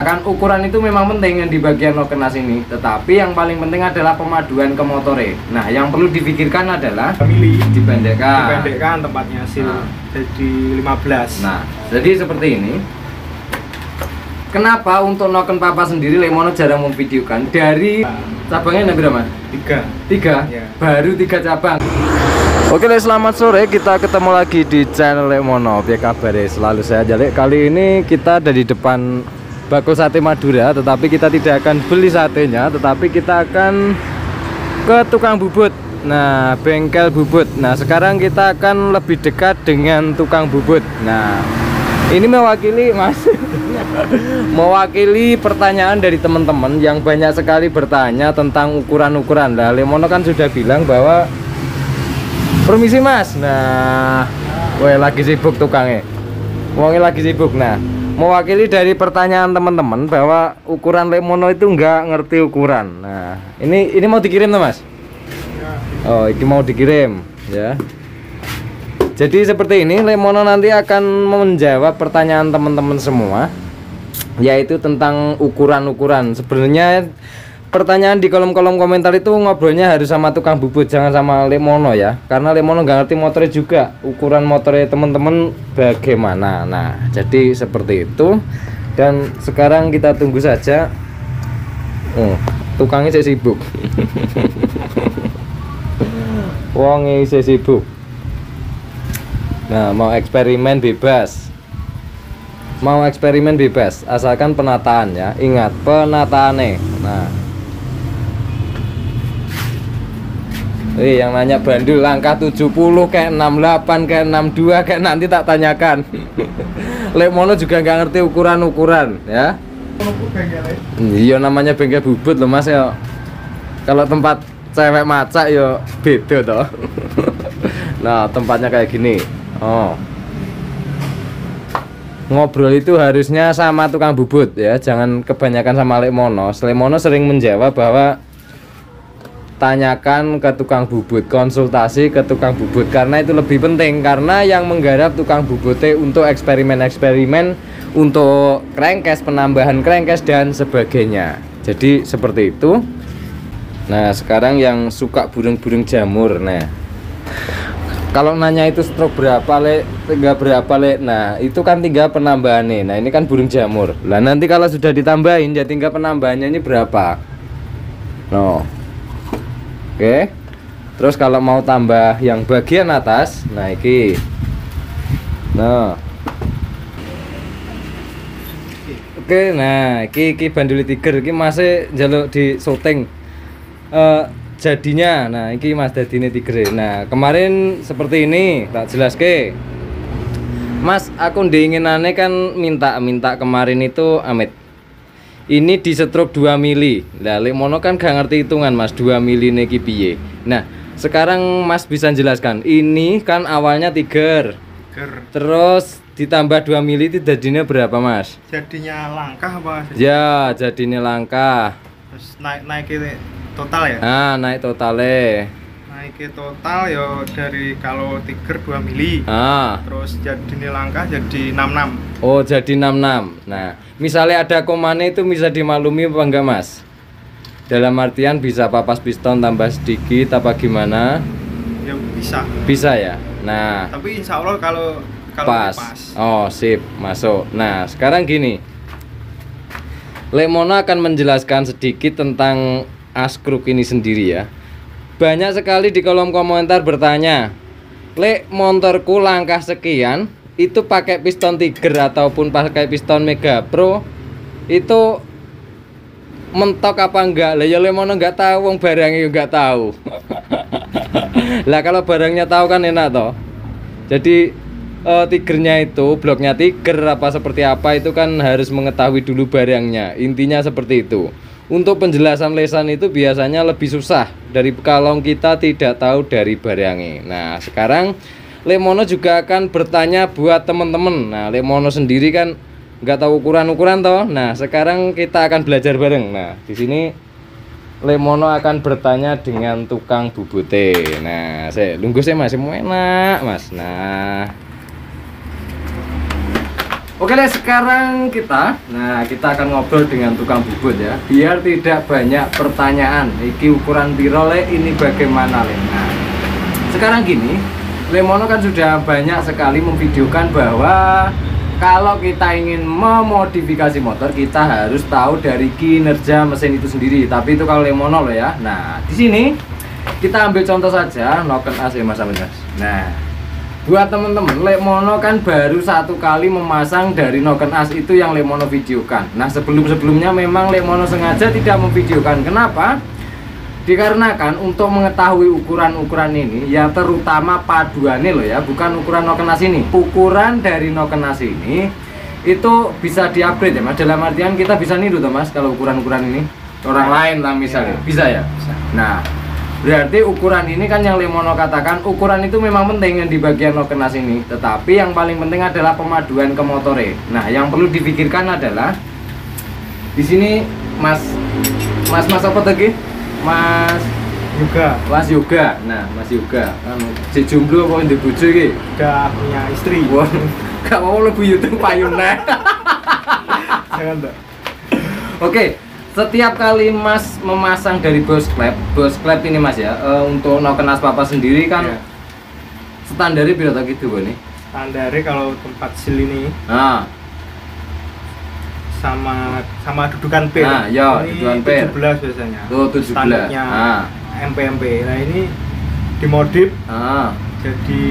kan ukuran itu memang penting yang di bagian lokenas ini, tetapi yang paling penting adalah pemaduan ke motore. Nah, yang perlu dipikirkan adalah dipendekkan tempatnya jadi 15. Nah, jadi seperti ini. Kenapa untuk noken papa sendiri Lemono jarang memvideokan? Dari cabangnya ada berapa? 3? Ya. Baru 3 cabang. Oke, selamat sore. Kita ketemu lagi di channel Lemono. Apa kabar? Selalu saya Jalek. Kali ini kita ada di depan Bakul Sate Madura, tetapi kita tidak akan beli satenya, tetapi kita akan ke tukang bubut. Nah, bengkel bubut. Nah, sekarang kita akan lebih dekat dengan tukang bubut. Nah, ini mewakili mewakili pertanyaan dari teman-teman yang banyak sekali bertanya tentang ukuran-ukuran. Nah, Lemono kan sudah bilang bahwa permisi mas. Nah, lagi sibuk tukangnya. Wongnya lagi sibuk. Nah, mewakili dari pertanyaan teman-teman bahwa ukuran Lemono itu nggak ngerti ukuran. Nah, ini mau dikirim tuh mas? Oh, ini mau dikirim ya. Jadi seperti ini, Lemono nanti akan menjawab pertanyaan teman-teman semua, yaitu tentang ukuran-ukuran. Sebenarnya pertanyaan di kolom-kolom komentar itu ngobrolnya harus sama tukang bubut, jangan sama Lemono ya, karena Lemono nggak ngerti motornya juga, ukuran motornya teman-teman bagaimana. Nah, jadi seperti itu. Dan sekarang kita tunggu saja. Tukangnya saya sibuk. Wongnya saya sibuk. Nah, mau eksperimen bebas. Mau eksperimen bebas, asalkan penataan ya. Ingat, penataannya. Nah, yang nanya bandul langkah 70 kayak 68 kayak 62 kayak nanti tak tanyakan. Lemono juga nggak ngerti ukuran-ukuran ya. Iya, namanya bengkel bubut loh mas ya. Kalau tempat cewek macak ya beda toh. Nah, tempatnya kayak gini. Oh, ngobrol itu harusnya sama tukang bubut ya, jangan kebanyakan sama Lemono. Lemono sering menjawab bahwa tanyakan ke tukang bubut, konsultasi ke tukang bubut, karena itu lebih penting, karena yang menggarap tukang bubutnya untuk eksperimen-eksperimen, untuk crankcase, penambahan crankcase dan sebagainya. Jadi seperti itu. Nah, sekarang yang suka burung-burung jamur. Nah, kalau nanya itu stroke berapa le, tiga berapa le, nah itu kan tinggal penambahannya. Nah, ini kan burung jamur. Lah nanti kalau sudah ditambahin ya tinggal penambahannya ini berapa. No. Oke. Terus kalau mau tambah yang bagian atas, nah iki. Nah. Oke, nah iki banduli tiger iki masih jaluk di syuting. Jadinya, nah ini mas dadine tigre. Nah kemarin seperti ini tak jelas ke mas, aku diinginannya kan minta kemarin itu amit ini di stroke 2 mili. Lah Lemono kan gak ngerti hitungan mas, 2 mili neki piye. Nah sekarang mas bisa jelaskan, ini kan awalnya tiger terus ditambah 2 mili itu jadinya berapa mas? Jadinya langkah apa? Ya jadinya langkah. Terus naik total ya? Nah, naik totalnya. Naik total ya dari kalau tiger 2 mili. Terus jadi langkah jadi 66. Oh, jadi 66. Nah, misalnya ada komanya itu bisa dimaklumi apa enggak, Mas? Dalam artian bisa papas piston tambah sedikit apa gimana? Ya bisa. Bisa ya. Nah, tapi insya Allah kalau pas. Oh, sip, masuk. Nah, sekarang gini. Lemono akan menjelaskan sedikit tentang askruk ini sendiri ya. Banyak sekali di kolom komentar bertanya, le motorku langkah sekian itu pakai piston Tiger ataupun pakai piston Mega Pro itu mentok apa enggak? Lah ya Lemono enggak tahu, wong barangnya enggak tahu. Lah kalau barangnya tahu kan enak toh. Jadi Tigernya itu bloknya Tiger apa seperti apa itu kan harus mengetahui dulu barangnya. Intinya seperti itu. Untuk penjelasan lesan itu biasanya lebih susah dari kalau kita tidak tahu dari barangnya. Nah, sekarang Lemono juga akan bertanya buat teman-teman. Nah, Lemono sendiri kan nggak tahu ukuran-ukuran toh. Nah, sekarang kita akan belajar bareng. Nah, di sini Lemono akan bertanya dengan tukang bubute. Nah, saya nunggu saya masih mau enak, Mas. Nah, Oke deh, sekarang kita akan ngobrol dengan tukang bubut ya, biar tidak banyak pertanyaan. Iki ukuran piro le, ini bagaimana le. Nah, sekarang gini, Lemono kan sudah banyak sekali memvideokan bahwa kalau kita ingin memodifikasi motor, kita harus tahu dari kinerja mesin itu sendiri. Tapi itu kalau Lemono loh ya. Nah, di sini kita ambil contoh saja Noken As ya Mas Amin. Nah, buat temen-temen, Lemono kan baru satu kali memasang dari Noken As itu yang Lemono videokan. Nah, sebelum-sebelumnya memang Lemono sengaja tidak memvideokan. Kenapa? Dikarenakan untuk mengetahui ukuran-ukuran ini, ya terutama paduannya loh ya, bukan ukuran Noken As ini. Ukuran dari Noken As ini itu bisa di-upgrade ya Mas. Dalam artian kita bisa niru tuh Mas kalau ukuran-ukuran ini. Orang lain lah misalnya. Bisa ya? Bisa. Nah, berarti ukuran ini kan yang Lemono katakan, ukuran itu memang penting yang di bagian Noken As ini. Tetapi yang paling penting adalah pemaduan ke motore. Nah, yang perlu difikirkan adalah di sini Mas apa tadi? Mas Yoga. Nah, Mas Yoga kan si jomblo apa ndek bojo iki? Udah punya istri. Wah, gak mau lebu YouTube payune. Jangan, Mbak. Oke. Setiap kali Mas memasang dari Boss Clap ini Mas ya, untuk Noken As Papa sendiri kan standarnya berapa tak gitu nih? Standarnya kalau tempat sil ini sama dudukan pin. Nah, ya, dudukan pin 17 biasanya. Tuh 17. Standarnya MP. Nah, ini dimodif. Jadi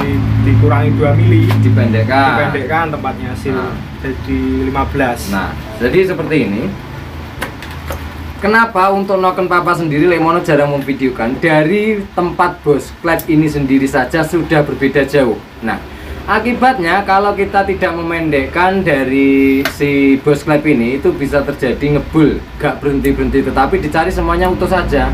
dikurangi 2 mili, dipendekkan tempatnya sil jadi 15. Nah, jadi seperti ini. Kenapa untuk Noken Papa sendiri Lemono jarang memvideokan? Dari tempat Boss Clap ini sendiri saja sudah berbeda jauh. Nah, akibatnya kalau kita tidak memendekkan dari si Boss Clap ini, itu bisa terjadi ngebul, gak berhenti-berhenti, tetapi dicari semuanya utuh saja.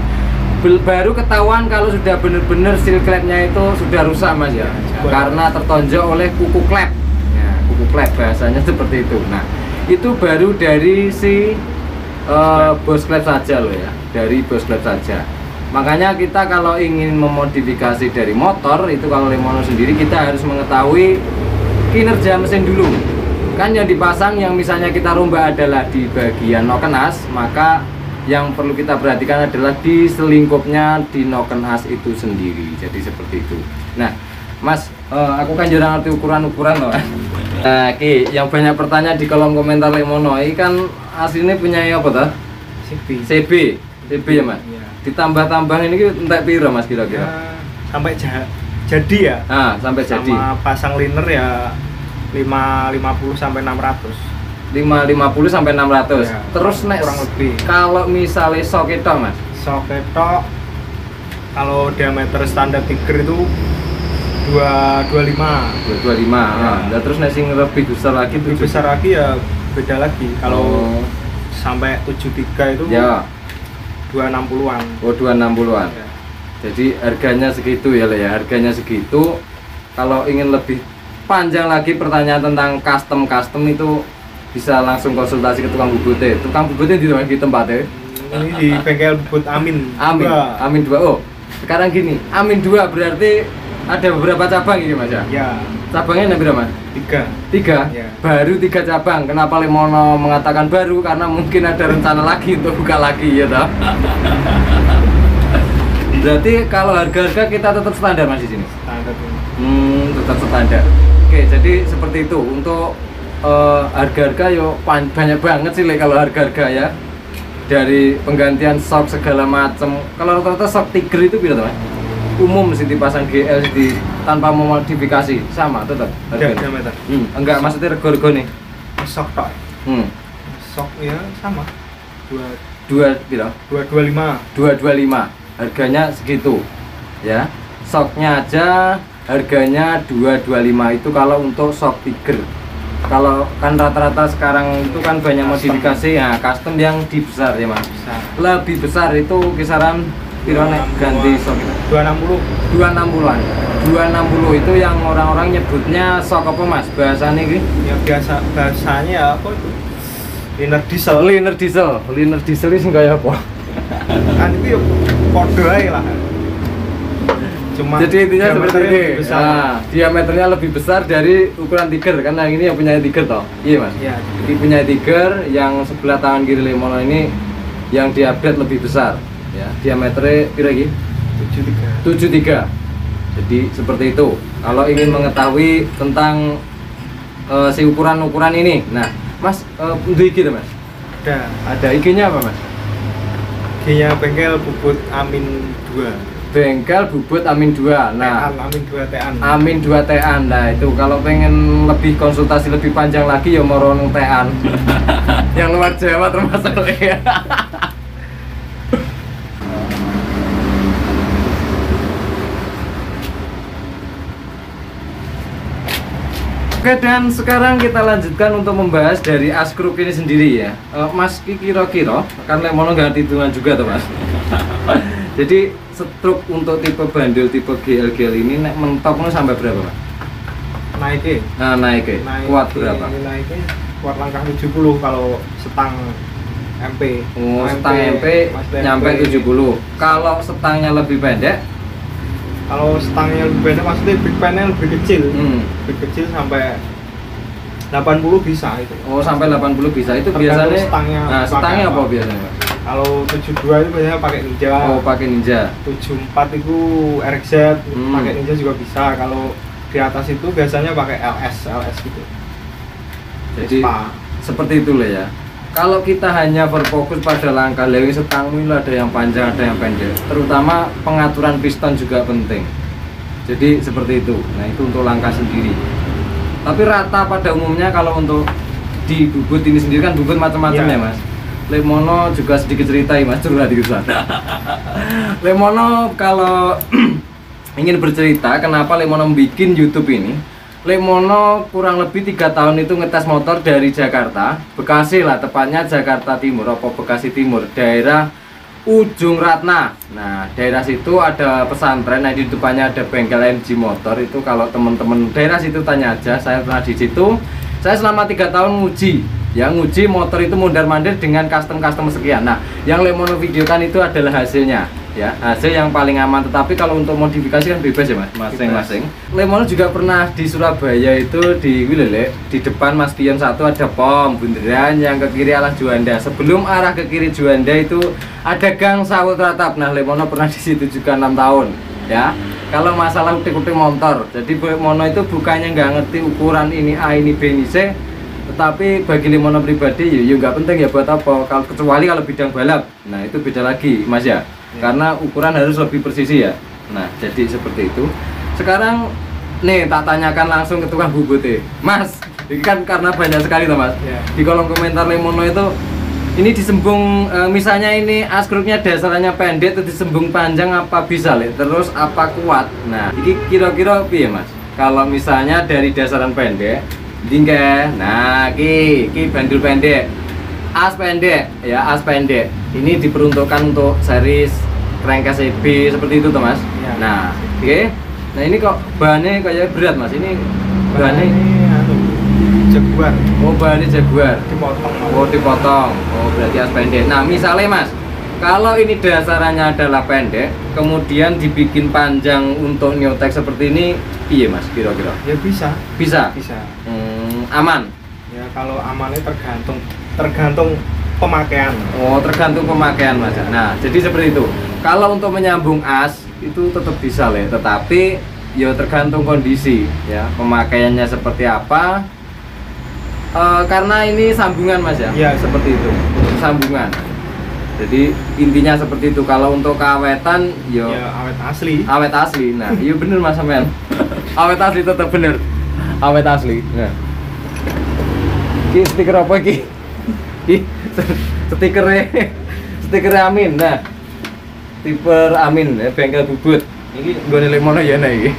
Baru ketahuan kalau sudah benar-benar seal clapnya itu sudah rusak Mas ya, karena tertonjok oleh kuku clap. Ya, kuku clap bahasanya seperti itu. Nah, itu baru dari si Boss Clap saja loh ya, dari Boss Clap saja. Makanya kita kalau ingin memodifikasi dari motor itu, kalau Lemono sendiri kita harus mengetahui kinerja mesin dulu. Kan yang dipasang yang misalnya kita rombak adalah di bagian Noken As, maka yang perlu kita perhatikan adalah di selingkupnya di Noken As itu sendiri. Jadi seperti itu. Nah, Mas, aku kan jarang ngerti ukuran-ukuran loh. Nah, yang banyak pertanyaan di kolom komentar Lemono, ini kan aslinya punya apa tuh? CB ya Mas? Ya. Ditambah-tambah ini entek piro Mas kira-kira? Ya, sampai jadi ya? Sampai jadi. Sama pasang liner ya 550 sampai 600. 550 sampai 600. Ya, terus nek kurang lebih. Kalau misalnya soketok Mas? Soketok kalau diameter standar Tiger itu 225. Nah, terus nek sing lebih besar lagi, ya beda lagi. Kalau sampai 73 itu ya 260-an. Oh, 260-an. Ya. Jadi harganya segitu ya, harganya segitu. Kalau ingin lebih panjang lagi pertanyaan tentang custom itu bisa langsung konsultasi ke tukang bubutnya. Tukang bubutnya di tempatnya. Ini di bengkel bubut Amin 2. Oh, sekarang gini, Amin 2 berarti ada beberapa cabang ini Mas ya? Ya. Cabangnya ada berapa? 3? Ya. Baru 3 cabang. Kenapa Lemono mengatakan baru? Karena mungkin ada rencana lagi untuk buka lagi ya toh. Berarti kalau harga-harga kita tetap standar Mas di sini? Standar. Tetap standar. Oke, jadi seperti itu. Untuk harga-harga yo banyak banget sih kalau harga-harga ya. Dari penggantian shock segala macam. Kalau rata-rata shock Tiger itu berapa Mas? Umum sih dipasang GL di tanpa memodifikasi sama tetap harganya. Enggak, maksudnya rego nih sok tok. Sok ya sama 225 harganya segitu ya. Soknya aja harganya 225 itu kalau untuk shock Tiger. Kalau kan rata-rata sekarang itu kan banyak custom modifikasi ya, custom yang dibesar ya Mas. Lebih besar itu kisaran pironek ganti shock 260-an. 260 itu yang orang-orang nyebutnya shock apa Mas? Bahasanya ini? Ya bahasanya apa itu? Liner diesel ini sih kayak apa? Kan itu ya podo aja lah. Cuma jadi intinya seperti ini. besar. Nah, diameternya lebih besar dari ukuran Tiger karena ini yang punya Tiger toh. Iya mas. Iya. Ini punya Tiger yang sebelah tangan kiri Lemono ini yang diupdate lebih besar. Ya, diameternya kira-kira 73. Jadi seperti itu. Kalau ingin mengetahui tentang si ukuran-ukuran ini, nah, mas, untuk IG mas? Ada IG-nya apa mas? IG-nya Bengkel Bubut Amin 2. Bengkel Bubut Amin 2. Nah, Amin 2 Tean. Amin 2 Tean. Nah, itu kalau pengen lebih konsultasi lebih panjang lagi ya moronong Tean. Yang luar Jawa termasuk ya. Oke, dan sekarang kita lanjutkan untuk membahas dari Askruk ini sendiri ya. Mas, kira-kira kan Lemono nggak hitungan juga tuh mas. Jadi stroke untuk tipe bandel tipe GL ini nek mentoknya sampai berapa mas? Naiknya? Nah, naiknya kuat berapa? Naiknya kuat langkah 70 kalau setang MP. Oh, setang MP nyampe 70. Kalau setangnya lebih pendek? Kalau setangnya lebih pendek maksudnya big pan-nya lebih kecil. Lebih kecil sampai 80 bisa itu. Oh, sampai 80 bisa. Itu biasanya setangnya. Nah, setangnya apa biasanya? Kalau 72 itu biasanya pakai Ninja. Oh, pakai Ninja. 74 itu RX, pakai Ninja juga bisa. Kalau di atas itu biasanya pakai LS gitu. Jadi seperti itu lah ya. Kalau kita hanya berfokus pada langkah lewi setang itu ada yang panjang, ada yang pendek. Terutama pengaturan piston juga penting. Jadi seperti itu. Nah, itu untuk langkah sendiri. Tapi rata pada umumnya kalau untuk di bubut ini sendiri kan bubut macam-macam ya, Mas. Lemono juga sedikit cerita ya Mas, curhat di sana. Lemono kalau ingin bercerita kenapa Lemono bikin YouTube ini, Lemono kurang lebih 3 tahun itu ngetes motor dari Jakarta, Bekasi lah tepatnya Jakarta Timur, apa Bekasi Timur, daerah Ujung Ratna. Nah, daerah situ ada pesantren, nah di depannya ada bengkel MG motor. Itu kalau teman-teman daerah situ tanya aja, saya pernah di situ. Saya selama 3 tahun nguji motor itu mondar-mandir dengan custom sekian. Nah, yang Lemono videokan itu adalah hasilnya, ya, hasil yang paling aman. Tetapi kalau untuk modifikasi kan bebas ya Mas, masing-masing. Lemono juga pernah di Surabaya itu di Wilele, di depan Mas Pion 1 ada pom bunderan, yang ke kiri arah Juanda. Sebelum arah ke kiri Juanda itu ada gang sawut ratap. Nah, Lemono pernah di situ juga 6 tahun, ya. Kalau masalah utik-utik motor, jadi Lemono itu bukannya nggak ngerti ukuran ini A, ini B, ini C, tetapi bagi Lemono pribadi ya nggak penting ya buat apa, kecuali kalau bidang balap. Nah, itu beda lagi Mas ya, karena ukuran harus lebih presisi ya. Nah, jadi seperti itu. Sekarang nih tak tanyakan langsung ke tukang bubut Mas, ini kan karena banyak sekali tuh Mas, di kolom komentar Lemono itu ini disembung, misalnya ini askruknya dasarnya pendek atau disembung panjang apa bisa terus apa kuat. Nah, ini kira-kira piye Mas? Kalau misalnya dari dasaran pendek dingke, nah ki bandul pendek, as pendek ya, as pendek ini diperuntukkan untuk series crankcase EB seperti itu tuh Mas ya. Nah, oke. Nah, ini kok bahannya kayak berat Mas, ini bahannya Jaguar. Oh, bahannya Jaguar. Dipotong. Oh, dipotong. Oh, berarti as pendek. Nah, misalnya Mas, kalau ini dasarannya adalah pendek, kemudian dibikin panjang untuk nyotek seperti ini, iya Mas, kira-kira? Ya bisa. Bisa. Bisa. Aman. Ya, kalau amannya tergantung pemakaian. Oh, tergantung pemakaian Mas. Nah, jadi seperti itu. Kalau untuk menyambung as itu tetap bisa tetapi ya tergantung kondisi ya, pemakaiannya seperti apa. Karena ini sambungan Mas ya? Iya, seperti itu, sambungan. Jadi intinya seperti itu. Kalau untuk keawetan, ya awet asli. Awet asli. Nah, iya bener Mas sampean. Awet asli tetap bener. Awet asli. Nah, ini stiker apa ini? Stiker Amin. Nah, stiker Amin ya, bengkel bubut. Ini gue Lemono ya nah ini.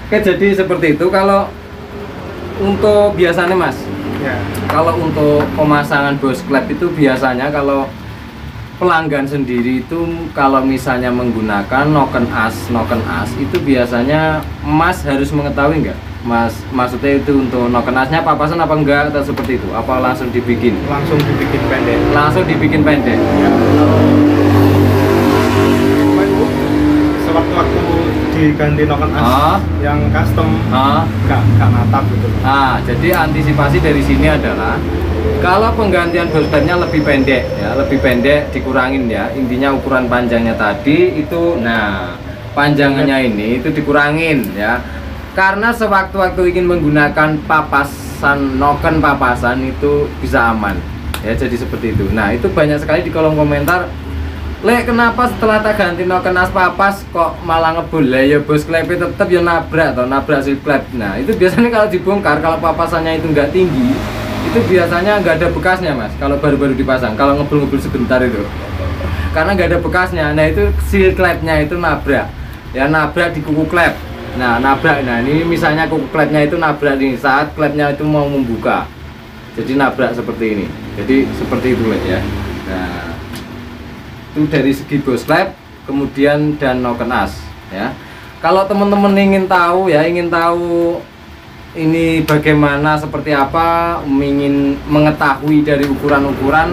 Oke, jadi seperti itu. Kalau untuk biasanya Mas, ya, kalau untuk pemasangan bos klep itu biasanya kalau pelanggan sendiri itu kalau misalnya menggunakan noken as itu biasanya Mas harus mengetahui nggak Mas, maksudnya itu untuk noken asnya papasan apa enggak atau seperti itu, apa langsung dibikin? Langsung dibikin pendek. Langsung dibikin pendek ya. waktu diganti noken as yang custom nggak natap gitu. Nah, jadi antisipasi dari sini adalah kalau penggantian bosbetnya lebih pendek ya, lebih pendek dikurangin ya. Intinya ukuran panjangnya tadi itu, nah panjangannya ini itu dikurangin ya. Karena sewaktu-waktu ingin menggunakan papasan, noken papasan itu bisa aman ya, jadi seperti itu. Nah itu banyak sekali di kolom komentar, Lek kenapa setelah tak ganti noken as papas kok malah ngebul? Lah ya bos, klepnya tetep ya nabrak atau nabrak si klep. Nah itu biasanya kalau dibongkar, kalau papasannya itu nggak tinggi, itu biasanya nggak ada bekasnya mas. Kalau baru-baru dipasang, kalau ngebul-ngebul sebentar itu, karena nggak ada bekasnya. Nah itu si klepnya itu nabrak, ya nabrak di kuku klep. Nah nabrak, nah ini misalnya kuku klepnya itu nabrak nih saat klepnya itu mau membuka, jadi nabrak seperti ini. Jadi seperti itu ya. Nah itu dari segi bos klep, kemudian dan noken as ya. Kalau teman-teman ingin tahu ya, ingin tahu ini bagaimana, seperti apa, ingin mengetahui dari ukuran-ukuran,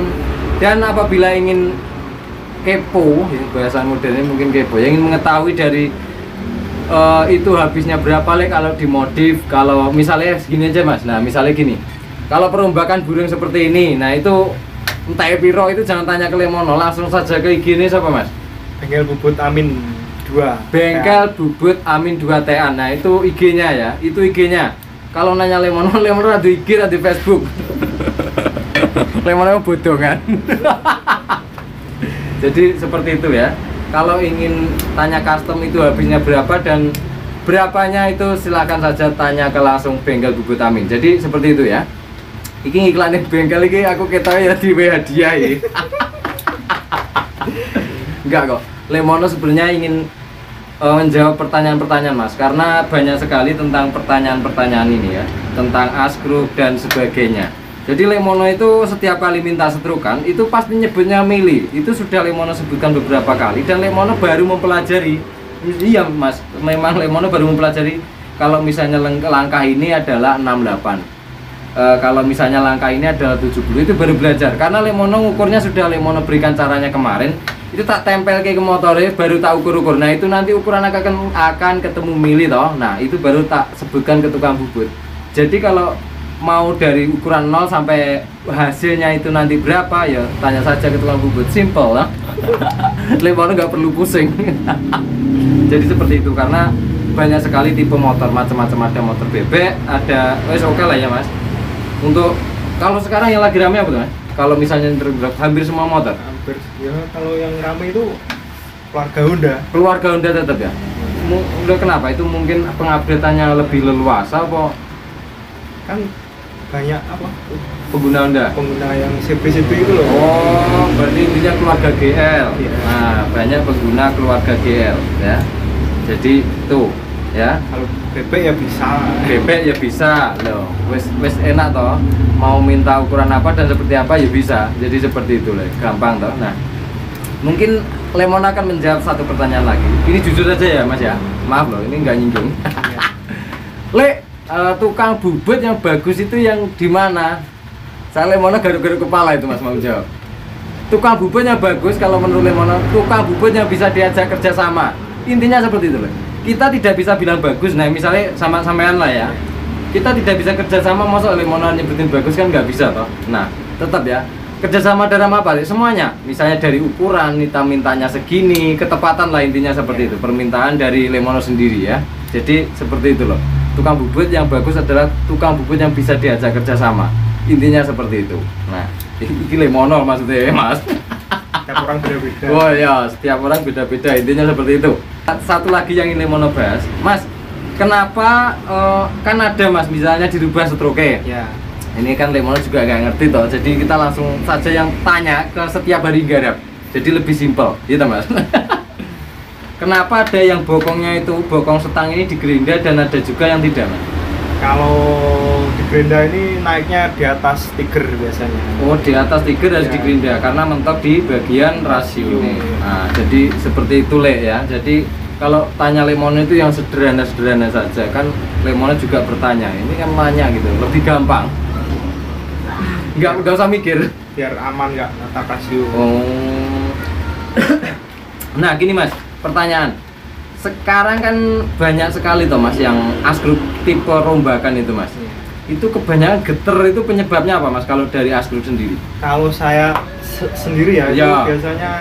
dan apabila ingin kepo ya, bahasa modernnya mungkin kepo ya, ingin mengetahui dari itu habisnya berapa lek kalau dimodif. Kalau misalnya segini aja mas, nah misalnya gini, kalau perombakan burung seperti ini, nah itu entah piro, itu jangan tanya ke Lemono, langsung saja ke IG ini siapa mas? Bengkel Bubut Amin 2. Bengkel Bubut Amin 2 TA. Nah itu IG-nya ya, itu IG-nya. Kalau nanya Lemono, Lemono ada IG, ada Facebook. Lemono bodoh kan? Jadi seperti itu ya. Kalau ingin tanya custom itu habisnya berapa dan berapanya, itu silakan saja tanya ke langsung Bengkel Bubut Amin. Jadi seperti itu ya. Iki iklanin bengkel iki aku ketahui ya di hadiah ya. Enggak kok. Lemono sebenarnya ingin menjawab pertanyaan-pertanyaan mas, karena banyak sekali tentang pertanyaan-pertanyaan ini ya, tentang askruk dan sebagainya. Jadi Lemono itu setiap kali minta setrukan itu pasti nyebutnya mili. Itu sudah Lemono sebutkan beberapa kali dan Lemono baru mempelajari. Iya mas, memang Lemono baru mempelajari kalau misalnya langkah ini adalah 68. Kalau misalnya langkah ini adalah 70, itu baru belajar. Karena Lemono ngukurnya sudah Lemono berikan caranya kemarin, itu tak tempel ke motornya, baru tak ukur-ukur. Nah itu nanti ukuran akan ketemu mili toh. Nah itu baru tak sebutkan ke tukang bubut. Jadi kalau mau dari ukuran 0 sampai hasilnya itu nanti berapa, ya tanya saja ke tukang bubut. Simple lah. Lemono nggak perlu pusing. Jadi seperti itu, karena banyak sekali tipe motor, macam-macam. Ada motor bebek, ada wes oke lah ya mas. Untuk kalau sekarang yang lagi rame apa tuh mas? Kalau misalnya hampir semua motor? Hampir ya, kalau yang rame itu keluarga Honda. Keluarga Honda tetap ya? Udah kenapa? Itu mungkin pengupdate-annya lebih leluasa apa? Kan banyak apa? Pengguna Honda? Pengguna yang CP-CP itu loh. Oh, berarti intinya keluarga GL. Iya. Nah, banyak pengguna keluarga GL ya. Jadi tuh ya. Kalau bebek ya bisa. Bebek ya bisa loh. Wes enak toh. Mau minta ukuran apa dan seperti apa ya bisa. Jadi seperti itu loh, gampang toh. Nah, mungkin Lemon akan menjawab satu pertanyaan lagi. Ini jujur aja ya mas ya. Maaf loh, ini nggak nyinggung. Le, tukang bubut yang bagus itu yang di mana? Saya Lemono garuk-garuk kepala itu mas mau jawab. Tukang bubut yang bagus kalau menurut Lemono, tukang bubut yang bisa diajak kerjasama. Intinya seperti itu loh. Kita tidak bisa bilang bagus. Nah misalnya sama-samaan lah ya, kita tidak bisa kerjasama. Masa Lemono nyebutin bagus kan nggak bisa toh. Nah tetap ya, kerjasama dalam apa? Semuanya. Misalnya dari ukuran, kita mintanya segini, ketepatan lah intinya seperti itu. Permintaan dari Lemono sendiri ya. Jadi seperti itu loh. Tukang bubut yang bagus adalah tukang bubut yang bisa diajak kerjasama. Intinya seperti itu. Nah ini Lemono maksudnya ya mas. Setiap orang beda-beda. Oh ya, setiap orang beda-beda. Intinya seperti itu. Satu lagi yang ingin Lemono bahas, mas, kenapa kan ada mas misalnya dirubah stroke Ya. Ini kan Lemono juga nggak ngerti toh, jadi kita langsung saja yang tanya ke setiap hari garap, jadi lebih simpel gitu mas. Kenapa ada yang bokongnya itu, bokong setang ini digerinda dan ada juga yang tidak mas? Kalau di gerinda ini naiknya di atas tiger biasanya. Oh, di atas tiger harus Ya. digerinda karena mentok di bagian rasio nih. Nah, jadi seperti itu Le ya. Jadi kalau tanya Lemono itu yang sederhana-sederhana saja, kan Lemono juga bertanya. Ini kan nanya gitu, lebih gampang. Nggak usah mikir. Biar aman nggak nata rasio. Oh. Nah, gini Mas, pertanyaan. sekarang kan banyak sekali toh Mas yang askruk tipe rombakan itu Mas. Itu kebanyakan geter, itu penyebabnya apa Mas kalau dari askruk sendiri? Kalau saya sendiri ya, Ya. itu biasanya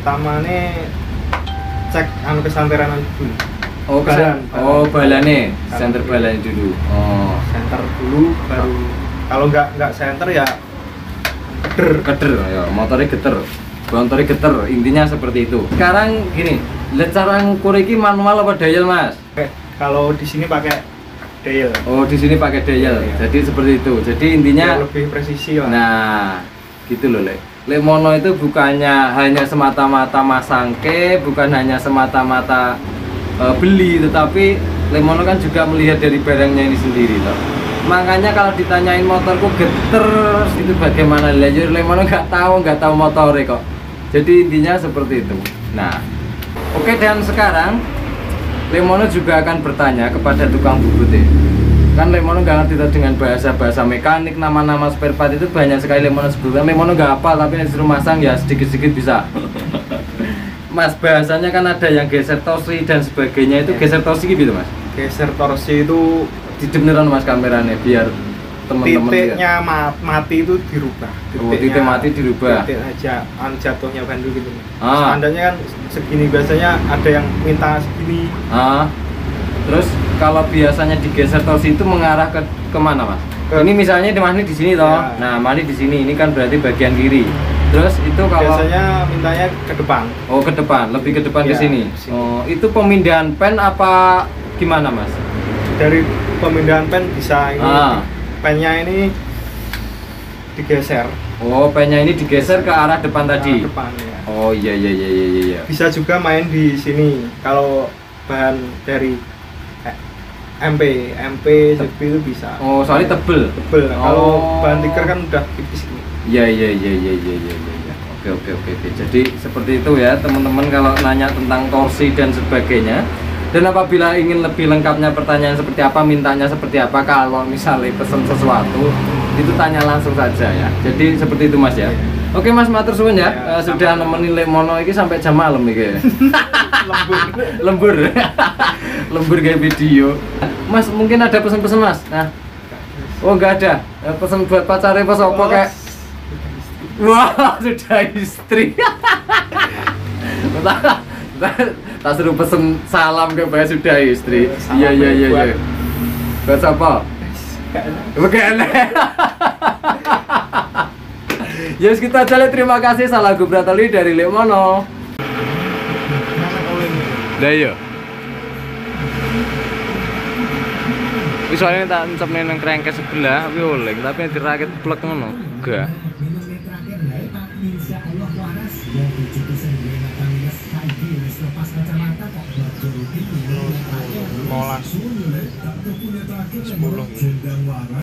tamane cek kesanteran dulu. Oh, balane, center balane dulu. Oh, Center dulu baru kalau nggak center ya keder ya, motornya geter. Motornya geter, intinya seperti itu. Sekarang gini, lihat cara ngukur iki manual apa dial Mas? Kalau di sini pakai dial. Oh, di sini pakai dial. Iya. Jadi seperti itu. Jadi intinya Biar lebih presisi lah. nah, gitu loh, Lek. Lek mono itu bukannya hanya semata-mata masangke, bukan hanya semata-mata beli, tetapi Lek mono kan juga melihat dari barangnya ini sendiri loh. Makanya kalau ditanyain motorku geter itu bagaimana, Lek mono nggak tahu motornya kok. Jadi intinya seperti itu. Nah, oke, dan sekarang Lemono juga akan bertanya kepada tukang bubut ya. Kan Lemono nggak ngerti dengan bahasa mekanik, nama-nama spare part itu banyak sekali Lemono sebutkan. Lemono nggak hafal, tapi disuruh masang ya sedikit-sedikit bisa. Mas, bahasanya kan ada yang geser torsi dan sebagainya, itu geser torsi gitu Mas? Geser torsi itu Di beneran Mas kameranya biar teman-teman titiknya mati itu dirubah. titik mati dirubah. Titik aja jatuhnya bandu gitu. Ah. Standarnya kan segini, biasanya ada yang minta segini. Terus kalau biasanya digeser torsi itu mengarah ke kemana Mas? Ini misalnya di Mas di sini toh. Ya. Nah, Mani di sini, ini kan berarti bagian kiri. Terus itu kalau Biasanya mintanya ke depan. oh ke depan, lebih ke depan ke Ya, sini. ke sini. Oh, itu pemindahan pen apa gimana Mas? Dari pemindahan pen bisa ini. Pennya ini digeser. Oh, pennya ini digeser ke arah depan tadi. Depan ya. Oh iya. Bisa juga main di sini. Kalau bahan dari MP ZP itu bisa. Oh, soalnya tebel. Tebel. Kalau Oh. bahan tikar kan udah tipis ini. Iya. Oke. Jadi seperti itu ya teman-teman, kalau nanya tentang torsi dan sebagainya. Dan apabila ingin lebih lengkapnya pertanyaan seperti apa, mintanya seperti apa, kalau misalnya pesen sesuatu itu tanya langsung saja ya. Jadi seperti itu Mas ya. Oke Mas, matur suwun ya. Ya, Sudah nemenin Lemono ini sampai jam malam iki. Lembur. Lembur kayak video. Mas, mungkin ada pesan-pesan Mas. Nah. Oh, enggak ada. Pesan buat pacarnya pas opo kayak. Wah, sudah istri. Tak suruh pesen salam ke Mbak sudah istri. Salam Iya. Buat siapa? Bukan. Yes, kita aja terima kasih salah Gubratali dari Lemono. Dah iya. Wis soalnya tak encapne nang krengket sebelah tapi oleh, tapi dirakit plek ngono. Enggak. Molas 10.